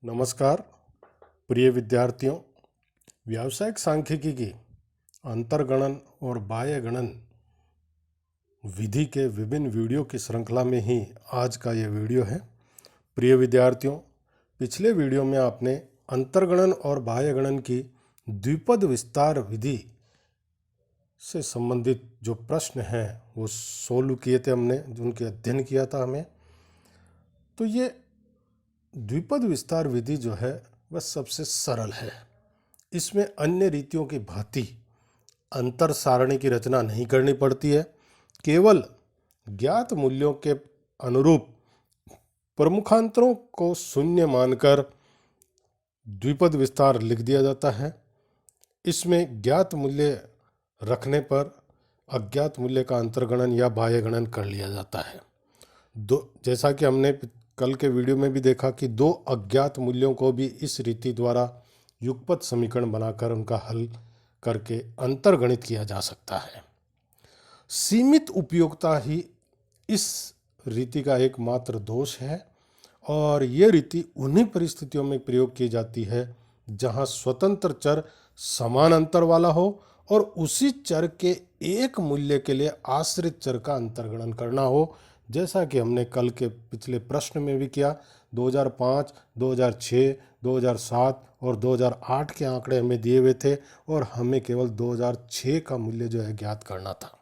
नमस्कार प्रिय विद्यार्थियों। व्यावसायिक सांख्यिकी की अंतर्गणन और बाह्य गणन विधि के विभिन्न वीडियो की श्रृंखला में ही आज का यह वीडियो है। प्रिय विद्यार्थियों, पिछले वीडियो में आपने अंतर्गणन और बाह्य गणन की द्विपद विस्तार विधि से संबंधित जो प्रश्न हैं वो सोल्व किए थे हमने, जिनके अध्ययन किया था हमें। तो ये द्विपद विस्तार विधि जो है वह सबसे सरल है। इसमें अन्य रीतियों की भांति अंतर सारणी की रचना नहीं करनी पड़ती है। केवल ज्ञात मूल्यों के अनुरूप प्रमुखांतरों को शून्य मानकर द्विपद विस्तार लिख दिया जाता है। इसमें ज्ञात मूल्य रखने पर अज्ञात मूल्य का अंतर्गणन या बाह्य गणन कर लिया जाता है। जैसा कि हमने कल के वीडियो में भी देखा कि दो अज्ञात मूल्यों को भी इस रीति द्वारा युगपत समीकरण बनाकर उनका हल करके अंतर्गणित किया जा सकता है। सीमित उपयोगिता ही इस रीति का एकमात्र दोष है और ये रीति उन्हीं परिस्थितियों में प्रयोग की जाती है जहां स्वतंत्र चर समान अंतर वाला हो और उसी चर के एक मूल्य के लिए आश्रित चर का अंतर्गणन करना हो, जैसा कि हमने कल के पिछले प्रश्न में भी किया। 2005, 2006, 2007 और 2008 के आंकड़े हमें दिए हुए थे और हमें केवल 2006 का मूल्य जो है ज्ञात करना था।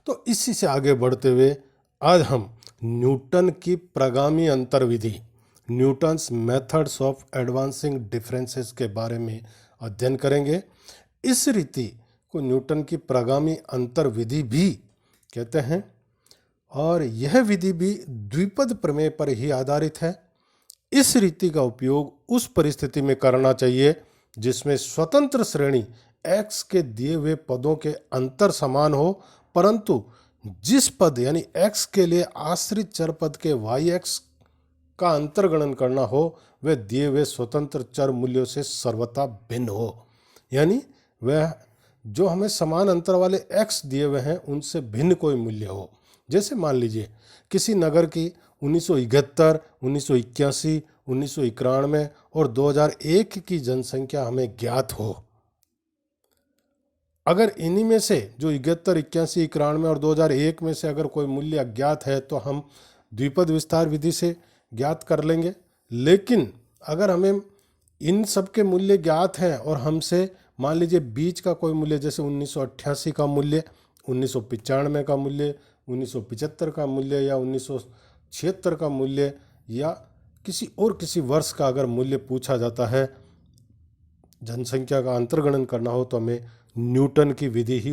तो इसी से आगे बढ़ते हुए आज हम न्यूटन की प्रगामी अंतर विधि, Newton's methods of advancing differences के बारे में अध्ययन करेंगे। इस रीति को न्यूटन की प्रगामी अंतर विधि भी कहते हैं और यह विधि भी द्विपद प्रमेय पर ही आधारित है। इस रीति का उपयोग उस परिस्थिति में करना चाहिए जिसमें स्वतंत्र श्रेणी x के दिए हुए पदों के अंतर समान हो, परंतु जिस पद यानी x के लिए आश्रित चर पद के yx का अंतर्गणन करना हो वह दिए हुए स्वतंत्र चर मूल्यों से सर्वथा भिन्न हो। यानी वह जो हमें समान अंतर वाले x दिए हुए हैं उनसे भिन्न कोई मूल्य हो। जैसे मान लीजिए किसी नगर की 1971, 1981, 1991 और 2001 की जनसंख्या हमें ज्ञात हो। अगर इन्हीं में से जो 71, 81, 91 और 2001 में से अगर कोई मूल्य अज्ञात है तो हम द्विपद विस्तार विधि से ज्ञात कर लेंगे। लेकिन अगर हमें इन सब के मूल्य ज्ञात हैं और हमसे मान लीजिए बीच का कोई मूल्य, जैसे 1988 का मूल्य, 1995 का मूल्य, 1975 का मूल्य या 1976 का मूल्य या किसी वर्ष का अगर मूल्य पूछा जाता है, जनसंख्या का अंतर्गणन करना हो, तो हमें न्यूटन की विधि ही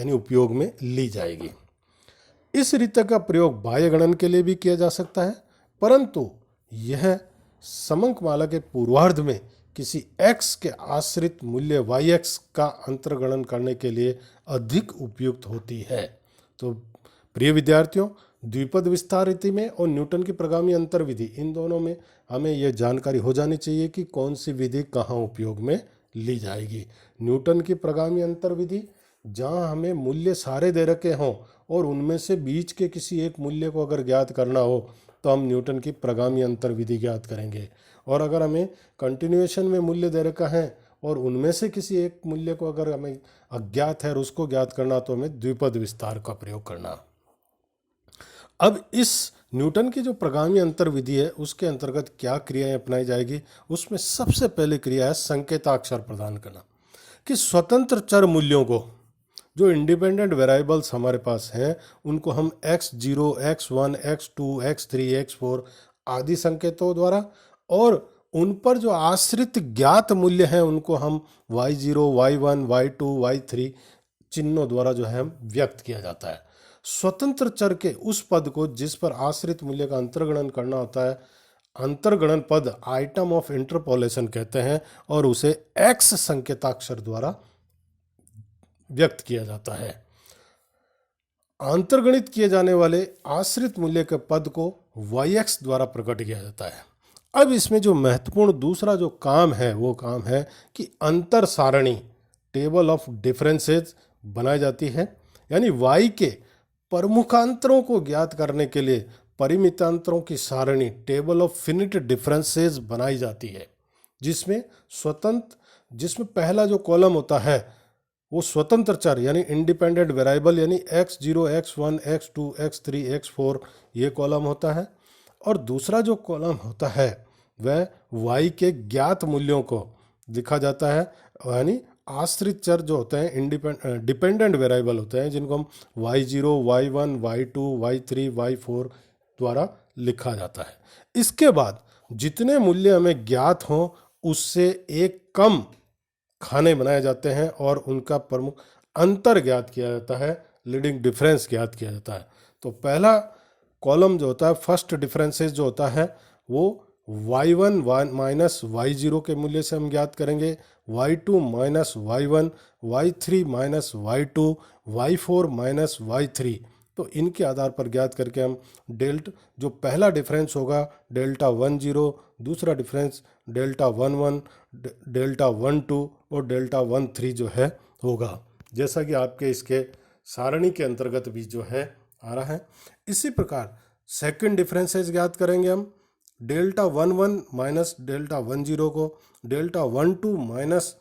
उपयोग में ली जाएगी। इस रीति का प्रयोग बाह्य गणन के लिए भी किया जा सकता है, परंतु यह समंकमाला के पूर्वार्ध में किसी x के आश्रित मूल्य yx का अंतर्गणन करने के लिए अधिक उपयुक्त होती है। तो प्रिय विद्यार्थियों, द्विपद विस्तार रीति में और न्यूटन की प्रगामी अंतर विधि, इन दोनों में हमें यह जानकारी हो जानी चाहिए कि कौन सी विधि कहाँ उपयोग में ली जाएगी। न्यूटन की प्रगामी अंतर विधि जहाँ हमें मूल्य सारे दे रखे हों और उनमें से बीच के किसी एक मूल्य को अगर ज्ञात करना हो तो हम न्यूटन की प्रगामी अंतर विधि ज्ञात करेंगे। और अगर हमें कंटिन्यूएशन में मूल्य दे रखा है और उनमें से किसी एक मूल्य को अगर हमें अज्ञात है और उसको ज्ञात करना तो हमें द्विपद विस्तार का प्रयोग करना। अब इस न्यूटन की जो प्रगामी अंतर विधि है उसके अंतर्गत क्या क्रियाएं अपनाई जाएगी, उसमें सबसे पहले क्रिया है संकेताक्षर प्रदान करना। कि स्वतंत्र चर मूल्यों को, जो इंडिपेंडेंट वेरिएबल्स हमारे पास हैं, उनको हम x0, x1, x2, x3, x4 आदि संकेतों द्वारा और उन पर जो आश्रित ज्ञात मूल्य हैं उनको हम y0, y1, y2, y3 चिन्हों द्वारा जो है व्यक्त किया जाता है। स्वतंत्र चर के उस पद को जिस पर आश्रित मूल्य का अंतर्गणन करना होता है, अंतर्गणन पद आइटम ऑफ इंटरपोलेशन कहते हैं और उसे x संकेताक्षर द्वारा व्यक्त किया जाता है। अंतर्गणित किए जाने वाले आश्रित मूल्य के पद को yx द्वारा प्रकट किया जाता है। अब इसमें जो महत्वपूर्ण दूसरा जो काम है वो काम है कि अंतर सारणी, टेबल ऑफ डिफरेंसेस बनाई जाती है। यानी y के प्रमुखांतरों को ज्ञात करने के लिए परिमितांतरों की सारणी टेबल ऑफ फिनिट डिफरेंसेस बनाई जाती है, जिसमें पहला जो कॉलम होता है वो स्वतंत्र चर यानी इंडिपेंडेंट वेरिएबल यानी x0, x1, x2, x3, x4 ये कॉलम होता है, और दूसरा जो कॉलम होता है वह y के ज्ञात मूल्यों को लिखा जाता है, यानी आश्रित चर जो होते हैं डिपेंडेंट वेरिएबल होते हैं, जिनको हम y0, y1, y2, y3, y4 द्वारा लिखा जाता है। इसके बाद जितने मूल्य हमें ज्ञात हों उससे एक कम खाने बनाए जाते हैं और उनका प्रमुख अंतर ज्ञात किया जाता है, लीडिंग डिफरेंस ज्ञात किया जाता है। तो पहला कॉलम जो होता है, फर्स्ट डिफरेंसेस जो होता है वो y1 माइनस y0 के मूल्य से हम ज्ञात करेंगे, y2 minus y1, y3 minus y2, y4 minus y3। तो इनके आधार पर ज्ञात करके हम जो पहला डिफरेंस होगा डेल्टा 10, दूसरा डिफरेंस डेल्टा 11, डेल्टा 12 और डेल्टा 13 जो है होगा, जैसा कि आपके इसके सारणी के अंतर्गत भी जो है आ रहा है। इसी प्रकार सेकंड डिफरेंसेस ज्ञात करेंगे हम, डेल्टा 11 माइनस डेल्टा 10 को डेल्टा 12 माइनस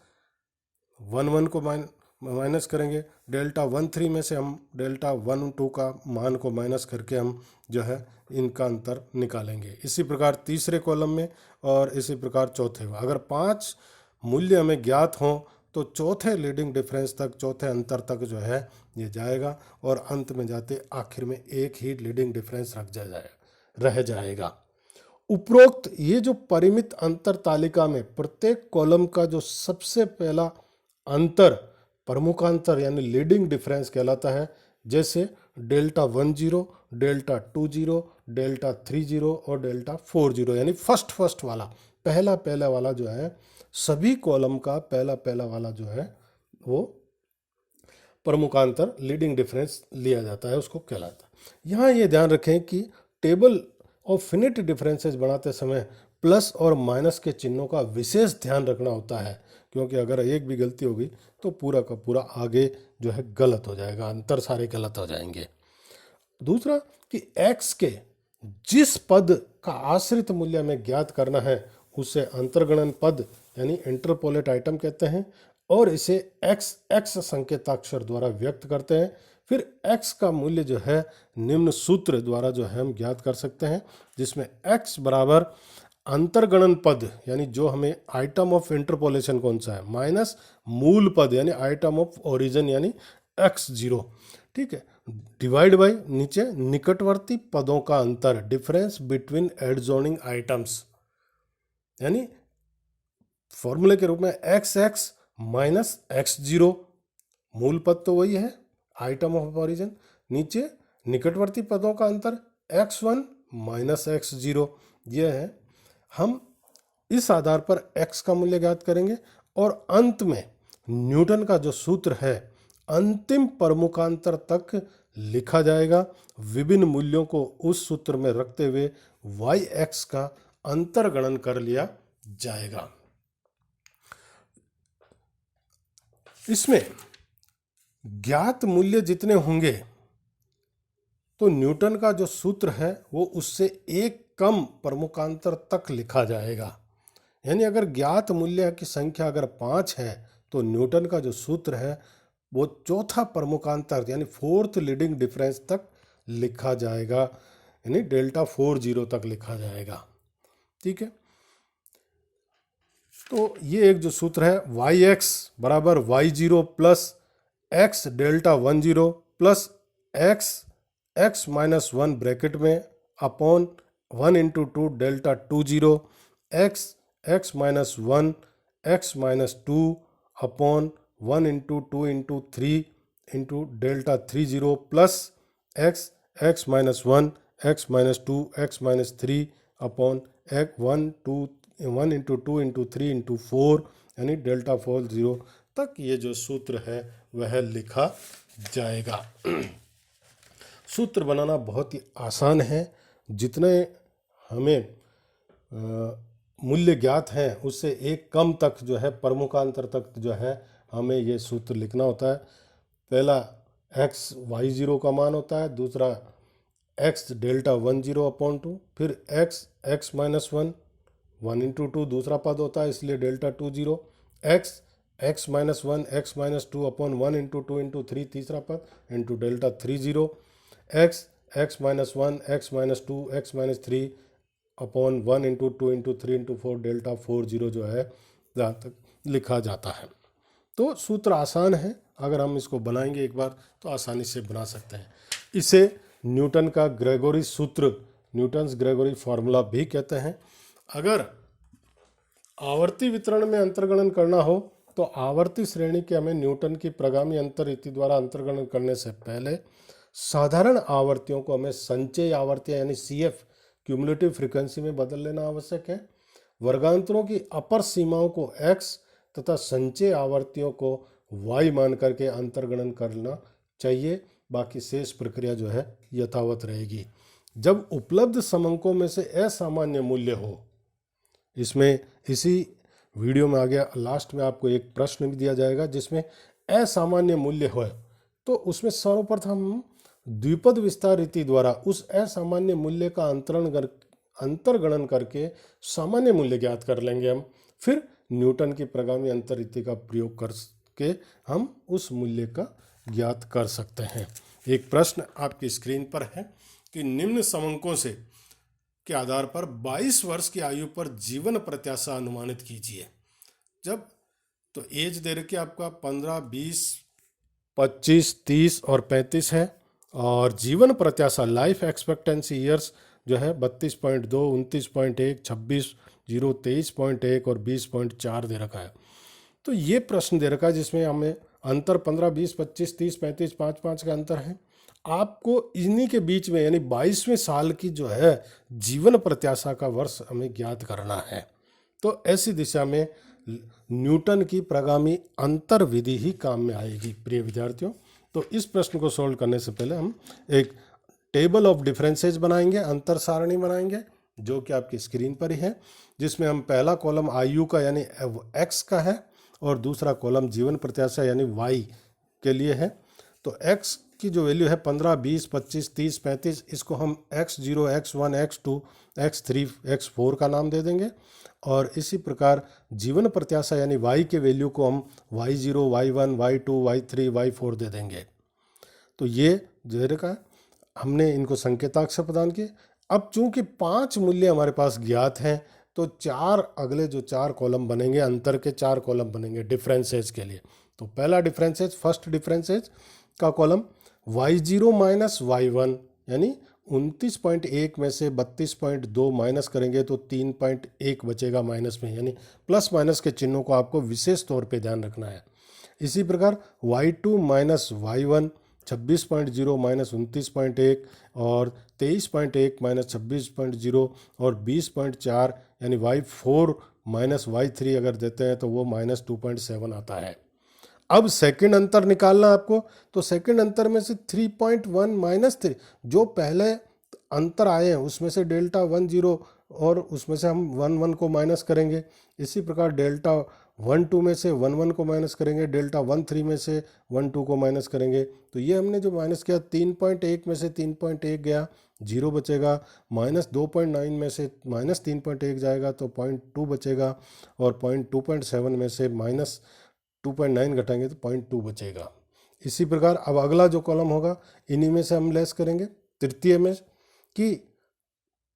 11 को माइनस करेंगे, डेल्टा 13 में से हम डेल्टा 12 का मान को माइनस करके हम जो है इनका अंतर निकालेंगे। इसी प्रकार तीसरे कॉलम में और इसी प्रकार चौथे में। अगर 5 मूल्य हमें ज्ञात हों तो चौथे लीडिंग डिफरेंस तक, चौथे अंतर तक जो है ये जाएगा और अंत में जाते आखिर में एक ही लीडिंग डिफरेंस रह जाएगा। उपरोक्त ये जो परिमित अंतर तालिका में प्रत्येक कॉलम का जो सबसे पहला अंतर प्रमुखांतर यानी लीडिंग डिफरेंस कहलाता है, जैसे डेल्टा 10, डेल्टा 20, डेल्टा 30 और डेल्टा 40, यानी फर्स्ट वाला पहला वाला जो है, सभी कॉलम का पहला वाला जो है वो प्रमुखांतर लीडिंग डिफरेंस लिया जाता है, उसको कहलाता है। यहाँ ये ध्यान रखें कि टेबल ऑफ फिनिट डिफरेंसेस बनाते समय प्लस और माइनस के चिन्हों का विशेष ध्यान रखना होता है, क्योंकि अगर एक भी गलती होगी तो पूरा का पूरा आगे जो है गलत हो जाएगा, अंतर सारे गलत हो जाएंगे। दूसरा कि x के जिस पद का आश्रित मूल्य हमें ज्ञात करना है उसे अंतर्गणन पद यानी इंटरपोलेट आइटम कहते हैं, और इसे x संकेताक्षर द्वारा व्यक्त करते हैं। फिर x का मूल्य जो है निम्न सूत्र द्वारा जो है हम ज्ञात कर सकते हैं, जिसमें x बराबर अंतर्गणन पद यानी जो हमें आइटम ऑफ इंटरपोलेशन कौन सा है, माइनस मूल पद यानी आइटम ऑफ ओरिजिन यानी x0, ठीक है, डिवाइड बाय नीचे निकटवर्ती पदों का अंतर, डिफरेंस बिटवीन एडजॉइनिंग आइटम्स, यानी फॉर्मूले के रूप में x माइनस x0, मूल पद तो वही है आइटम ऑफ ओरिजिन, नीचे निकटवर्ती पदों का अंतर x1 माइनस x0, यह है। हम इस आधार पर x का मूल्य ज्ञात करेंगे और अंत में न्यूटन का जो सूत्र है अंतिम प्रमुखांतर तक लिखा जाएगा। विभिन्न मूल्यों को उस सूत्र में रखते हुए yx का अंतर्गणन कर लिया जाएगा। इसमें ज्ञात मूल्य जितने होंगे तो न्यूटन का जो सूत्र है वो उससे एक कम प्रमुखांतर तक लिखा जाएगा, यानी अगर ज्ञात मूल्य की संख्या अगर 5 है तो न्यूटन का जो सूत्र है वो चौथा प्रमुखांतर यानी फोर्थ लीडिंग डिफरेंस तक लिखा जाएगा, यानी डेल्टा 40 तक लिखा जाएगा, ठीक है। तो ये एक जो सूत्र है yx बराबर y0 plus x delta 10 plus x minus 1 bracket में upon 1 into 2 delta 20 x minus 1 x minus 2 upon 1 into 2 into 3 into delta 30 plus x minus 1 x minus 2 x minus 3 upon 1 into 2 into 3 into 4 यानी delta 40 तक ये जो सूत्र है वह लिखा जाएगा। सूत्र बनाना बहुत ही आसान है, जितने हमें मूल्य ज्ञात हैं उससे एक कम तक जो है प्रमुखांतर तक जो है हमें ये सूत्र लिखना होता है। पहला x y0 का मान होता है, दूसरा एक्स डेल्टा 10/2, फिर एक्स माइनस 1 दूसरा पद होता है इसलिए डेल्टा 2 एक्स माइनस 1 x-2/1 × 2 × 3 तीसरा पद into delta 3 x minus 1 x-2 x-3/1 × 2 × 3 × 4 delta 4 जो है जहाँ तक लिखा जाता है। तो सूत्र आसान है, अगर हम इसको बनाएंगे एक बार तो आसानी से बना सकते हैं। इसे न्यूटन का ग्रेगोरी सूत्र, न्यूटन्स ग्रेगोरी फॉर्मूला भी कहते हैं। अगर आवर्ती वितरण में अंतर्गणन करना हो तो आवर्ती श्रेणी के हमें न्यूटन की प्रगामी अंतर रीति द्वारा अंतर्गणन करने से पहले साधारण आवर्तियों को हमें संचय आवर्तियां यानी CF क्यूमुलेटिव फ्रीक्वेंसी में बदल लेना आवश्यक है। वर्गांतरों की अपर सीमाओं को x तथा संचय आवर्तियों को y मान करके अंतर्गणन करना चाहिए, बाकी शेष प्रक्रिया जो है यथावत रहेगी। जब उपलब्ध समंकों में से असामान्य मूल्य हो, इसमें इसी वीडियो में आगे लास्ट में आपको एक प्रश्न भी दिया जाएगा जिसमें असामान्य मूल्य हो, तो उसमें सर्वप्रथम हम द्विपद विस्तार रीति द्वारा उस असामान्य मूल्य का अंतर्गणन करके सामान्य मूल्य ज्ञात कर लेंगे हम। फिर न्यूटन की प्रगामी अंतर रीति का प्रयोग करके हम उस मूल्य का ज्ञात कर सकते हैं। एक प्रश्न आपकी स्क्रीन पर है कि निम्न समंकों से के आधार पर 22 वर्ष की आयु पर जीवन प्रत्याशा अनुमानित कीजिए। जब तो एज दे रखी आपका 15, 20, 25, 30 और 35 है, और जीवन प्रत्याशा लाइफ एक्सपेक्टेंसी ईयर्स जो है 32.2, 29.1, 26, 0, 23.1 और 20.4 दे रखा है। तो ये प्रश्न दे रखा है जिसमें हमें अंतर 15, 20, 25, 30, 35, 5 का अंतर है। आपको इन्हीं के बीच में यानी 22वें साल की जो है जीवन प्रत्याशा का वर्ष हमें ज्ञात करना है। तो ऐसी दिशा में न्यूटन की प्रगामी अंतर विधि ही काम में आएगी प्रिय विद्यार्थियों। तो इस प्रश्न को सॉल्व करने से पहले हम एक टेबल ऑफ डिफरेंसेस बनाएंगे, अंतर सारणी बनाएंगे, जो कि आपकी स्क्रीन पर ही है, जिसमें हम पहला कॉलम आयु का यानी x का है और दूसरा कॉलम जीवन प्रत्याशा यानी y के लिए है। तो x की जो वैल्यू है 15, 20, 25, 30, 35, इसको हम x0, x1, x2, x3, x4 का नाम दे देंगे। और इसी प्रकार जीवन प्रत्याशा यानी y के वैल्यू को हम y0, y1, y2, y3, y4 दे देंगे। तो ये जो है हमने इनको संकेताक्षर प्रदान किए। अब चूंकि 5 मूल्य हमारे पास ज्ञात हैं तो अगले जो 4 कॉलम बनेंगे, अंतर के 4 कॉलम बनेंगे डिफरेंसेज के लिए। तो पहला डिफरेंसेज, फर्स्ट डिफरेंसेज का कॉलम y0 माइनस y1 यानी 29.1 में से 32.2 माइनस करेंगे तो 3.1 बचेगा माइनस में, यानी प्लस माइनस के चिन्हों को आपको विशेष तौर पे ध्यान रखना है। इसी प्रकार y2 माइनस y1 26.0 माइनस 29.1 और 23.1 माइनस 26.0 और 20.4 यानी y4 माइनस y3 अगर देते हैं तो वो माइनस 2.7 आता है। अब सेकंड अंतर निकालना आपको, तो सेकंड अंतर में से 3.1 माइनस 3 जो पहले अंतर आए हैं उसमें से डेल्टा 10 और उसमें से हम 11 को माइनस करेंगे। इसी प्रकार डेल्टा 12 में से 11 को माइनस करेंगे, डेल्टा 13 में से 12 को माइनस करेंगे। तो ये हमने जो माइनस किया 3.1 में से 3.1 गया, 0 बचेगा। माइनस 2.9 में से माइनस 3.1 जाएगा तो 0.2 बचेगा, और 2.7 में से माइनस 2.9 घटाएंगे तो 0.2 बचेगा। इसी प्रकार अब अगला जो कॉलम होगा इन्हीं में से हम लेस करेंगे। तृतीय में कि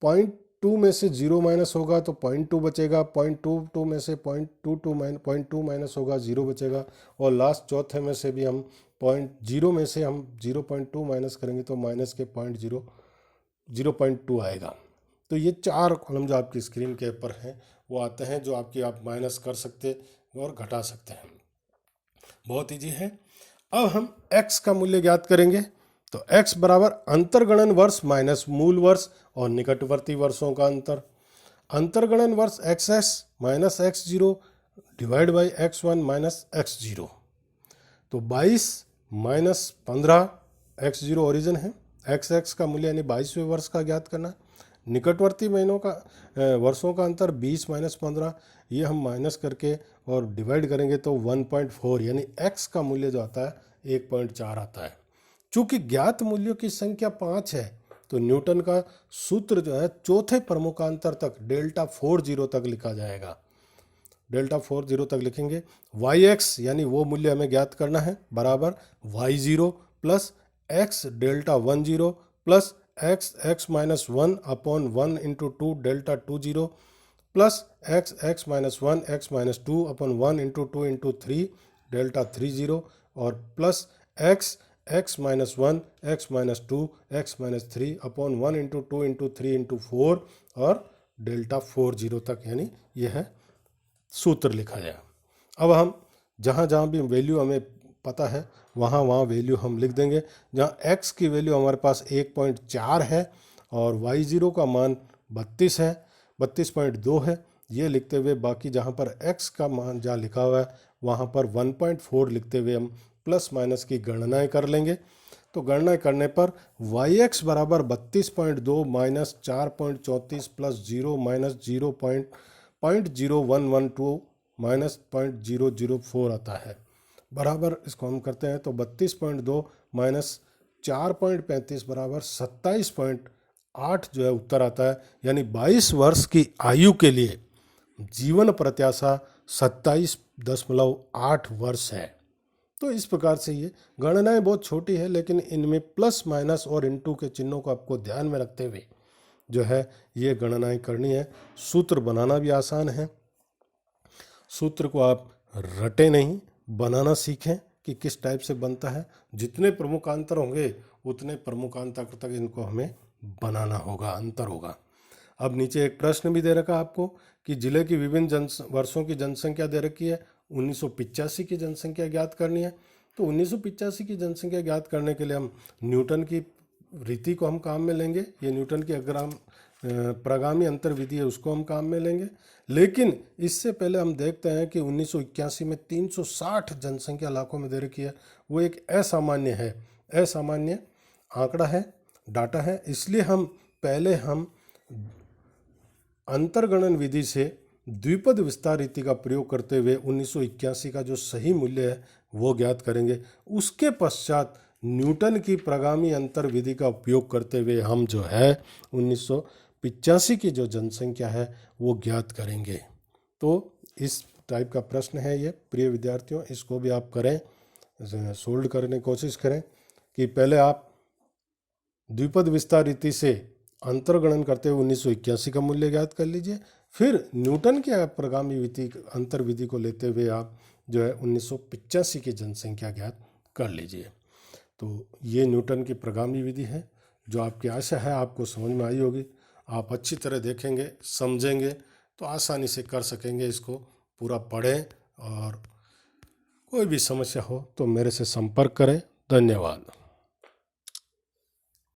0.2 में से 0 माइनस होगा तो 0.2 बचेगा, 0.22 में से 0.2 माइनस होगा, 0 बचेगा। और लास्ट चौथे में से भी हम 0.0 में से हम 0.2 माइनस करेंगे तो माइनस के 0.2 आएगा। तो ये 4 कॉलम जो आपकी स्क्रीन के ऊपर हैं वो आते हैं, जो आप माइनस कर सकते और घटा सकते हैं। बहुत ईजी है। अब हम x का मूल्य ज्ञात करेंगे। तो x बराबर अंतर्गणन वर्ष माइनस मूल वर्ष और निकटवर्ती वर्षों का अंतर। अंतर्गणन वर्ष xs minus x0 divide by x1 minus x0। तो 22 माइनस 15, x0 ओरिजिन है, xx का मूल्य यानी 22वें वर्ष का ज्ञात करना। निकटवर्ती महीनों का वर्षों का अंतर 20 माइनस 15, ये हम माइनस करके और डिवाइड करेंगे तो 1.4 यानी x का मूल्य जो आता है 1.4 आता है। चूंकि ज्ञात मूल्यों की संख्या 5 है तो न्यूटन का सूत्र जो है चौथे प्रमुखांतर तक डेल्टा 40 तक लिखा जाएगा। डेल्टा 40 तक लिखेंगे। वाई एक्स यानी वो मूल्य हमें ज्ञात करना है बराबर y0 plus x delta 10 plus x minus 1/1 into 2 delta 20 plus x minus 1 x minus 2/1 into 2 into 3 delta 30 और plus x minus 1 x minus 2 x minus 3/1 into 2 into 3 into 4 और डेल्टा 40 तक, यानी यह सूत्र लिखा जाए। अब हम जहाँ जहाँ भी वैल्यू हमें पता है वहाँ वैल्यू हम लिख देंगे। जहाँ x की वैल्यू हमारे पास 1.4 है और y0 का मान 32 है, 32.2 है, ये लिखते हुए बाकी जहाँ पर x का मान जहाँ लिखा हुआ है वहाँ पर 1.4 लिखते हुए हम प्लस माइनस की गणनाएं कर लेंगे। तो गणना करने पर yx बराबर 32.2 माइनस 4.34 प्लस 0 माइनस 0.0112 माइनस 0.004 आता है बराबर, इसको हम करते हैं तो 32.2 माइनस 4.35 बराबर 27.8 जो है उत्तर आता है। यानी 22 वर्ष की आयु के लिए जीवन प्रत्याशा 27.8 वर्ष है। तो इस प्रकार से ये गणनाएं बहुत छोटी है, लेकिन इनमें प्लस माइनस और इनटू के चिन्हों को आपको ध्यान में रखते हुए जो है ये गणनाएं करनी है। सूत्र बनाना भी आसान है। सूत्र को आप रटे नहीं, बनाना सीखें कि किस टाइप से बनता है। जितने प्रमुखांतर होंगे उतने प्रमुखांतर तक इनको हमें बनाना होगा, अंतर होगा। अब नीचे एक प्रश्न भी दे रखा आपको कि जिले की विभिन्न वर्षों की जनसंख्या दे रखी है। 1985 की जनसंख्या ज्ञात करनी है। तो 1985 की जनसंख्या ज्ञात करने के लिए हम न्यूटन की रीति को हम काम में लेंगे। ये न्यूटन की प्रगामी अंतर विधि है, उसको हम काम में लेंगे। लेकिन इससे पहले हम देखते हैं कि 1981 में 360 जनसंख्या लाखों में दे रखी है। वो एक असामान्य है, असामान्य आंकड़ा है, डाटा है। इसलिए हम पहले अंतर्गणन विधि से द्विपद विस्तार रीति का प्रयोग करते हुए 1981 का जो सही मूल्य है वो ज्ञात करेंगे। उसके पश्चात न्यूटन की प्रगामी अंतर विधि का उपयोग करते हुए हम जो है 1985 की जो जनसंख्या है वो ज्ञात करेंगे। तो इस टाइप का प्रश्न है ये प्रिय विद्यार्थियों, इसको भी आप करें, सोल्व करने की कोशिश करें कि पहले आप द्विपद विस्तार रीति से अंतर्गणन करते हुए 1981 का मूल्य ज्ञात कर लीजिए। फिर न्यूटन के प्रगामी विधि अंतर विधि को लेते हुए आप जो है 1985 की जनसंख्या ज्ञात कर लीजिए। तो ये न्यूटन की प्रगामी विधि है जो आपकी आशा है आपको समझ में आई होगी। आप अच्छी तरह देखेंगे, समझेंगे तो आसानी से कर सकेंगे। इसको पूरा पढ़ें और कोई भी समस्या हो तो मेरे से संपर्क करें। धन्यवाद।